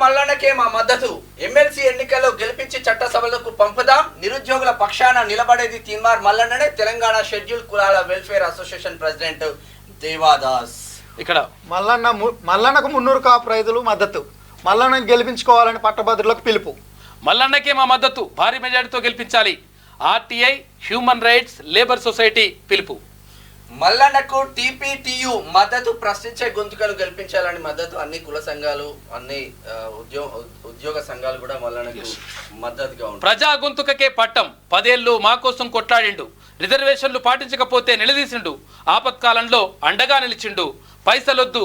మల్లన్నకే మా మద్దతు. ఎమ్మెల్సీ ఎన్నికల్లో గెలిపించి చట్టసభలకు పంపుదాం. నిరుద్యోగుల పక్షాన నిలబడేది తీన్మార్ మల్లన్ననే. తెలంగాణ షెడ్యూల్ కులాల వెల్ఫేర్ అసోసియేషన్ ప్రెసిడెంట్ దేవాదాస్. ఇక్కడ మల్లన్నకు 300 కాపు రైతులు మద్దతు. మల్లన్నను గెలిపించుకోవాలని పట్టభద్రులకు పిలుపు. మల్లన్నకే మా మద్దతు, భారీ మెజార్టీతో గెలిపించాలి. RTI, human rights, labour society పిలుపు. మల్లన్నకు టీపీటీయు మద్దతు. ప్రశ్నించే గొంతుకలు గెలిపించాలని మద్దతు. అన్ని కుల సంఘాలు, అన్ని ఉద్యోగ సంఘాలు కూడా మల్లన్నకు మద్దతుగా ఉంటాయి. ప్రజా గొంతుకకే పట్టం. 10 ఏళ్ళు మా కోసం కొట్లాడిండు. రిజర్వేషన్లు పాటించకపోతే నిలదీసిండు. ఆపత్కాలంలో అండగా నిలిచిండు. పైసలొద్దు,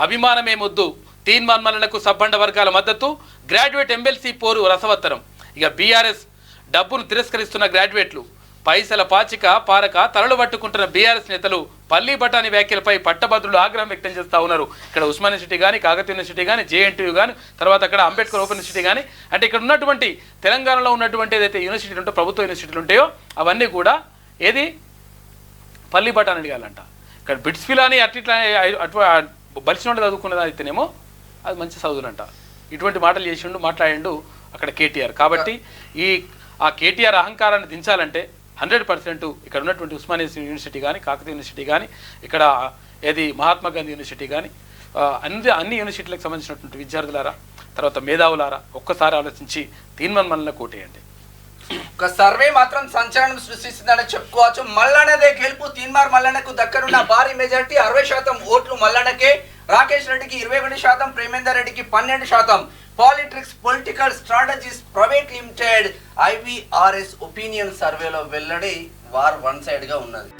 అభిమానమేమొద్దు. తీన్మార్ మల్లన్నకు సబ్బండ వర్గాల మద్దతు. గ్రాడ్యుయేట్ ఎమ్మెల్సీ పోరు రసవత్తరం. ఇక బీఆర్ఎస్ డబ్బును తిరస్కరిస్తున్న గ్రాడ్యుయేట్లు, పైసల పాచిక పారక తలలు పట్టుకుంటున్న బీఆర్ఎస్ నేతలు పల్లీ బఠానీ వ్యాఖ్యలపై పట్టభద్రులు ఆగ్రహం వ్యక్తం చేస్తూ ఉన్నారు. ఇక్కడ ఉస్మాన్ యూనివర్సిటీ కానీ, కాకతీయ యూనివర్సిటీ కానీ, జేఎన్టీయూ కానీ, తర్వాత అక్కడ అంబేద్కర్ ఓపెన్ యూనివర్సిటీ కానీ, అంటే ఇక్కడ ఉన్నటువంటి తెలంగాణలో ఉన్నటువంటి ఏదైతే యూనివర్సిటీలు ఉంటాయో, ప్రభుత్వ యూనివర్సిటీలు ఉంటాయో అవన్నీ కూడా ఏది పల్లీ బఠానీ అడిగాలంట. ఇక్కడ బిట్స్ ఫిలాని అట్లా బలిసిన చదువుకున్నది అయితేనేమో అది మంచి చదువులంట. ఇటువంటి మాటలు చేసిండు, మాట్లాడిండు అక్కడ కేటీఆర్. కాబట్టి ఆ కేటీఆర్ అహంకారాన్ని దించాలంటే 100% ఇక్కడ ఉన్నటువంటి ఉస్మానియా యూనివర్సిటీ కానీ, కాకతీయ యూనివర్సిటీ కానీ, ఇక్కడ ఏది మహాత్మా గాంధీ యూనివర్సిటీ కానీ, అన్ని యూనివర్సిటీలకు సంబంధించినటువంటి విద్యార్థులారా, తర్వాత మేధావులారా ఒక్కసారి ఆలోచించి తీన్మార్ మల్లన్న కోటేయండి. ఒక సర్వే మాత్రం సంచలనం సృష్టిస్తుందని చెప్పుకోవచ్చు. మల్లన్నదే గెలుపు. తీన్మార్ మల్లన్నకు దక్కనున్న భారీ మెజార్టీ. 60% ఓట్లు మల్లన్నకే. రాకేష్ రెడ్డికి 21%, ప్రేమేందర్ రెడ్డికి 12%. Politics political strategies private limited IVRS opinion సర్వేలో వెల్లడి వార్ వన్ సైడ్ గా ఉన్నది.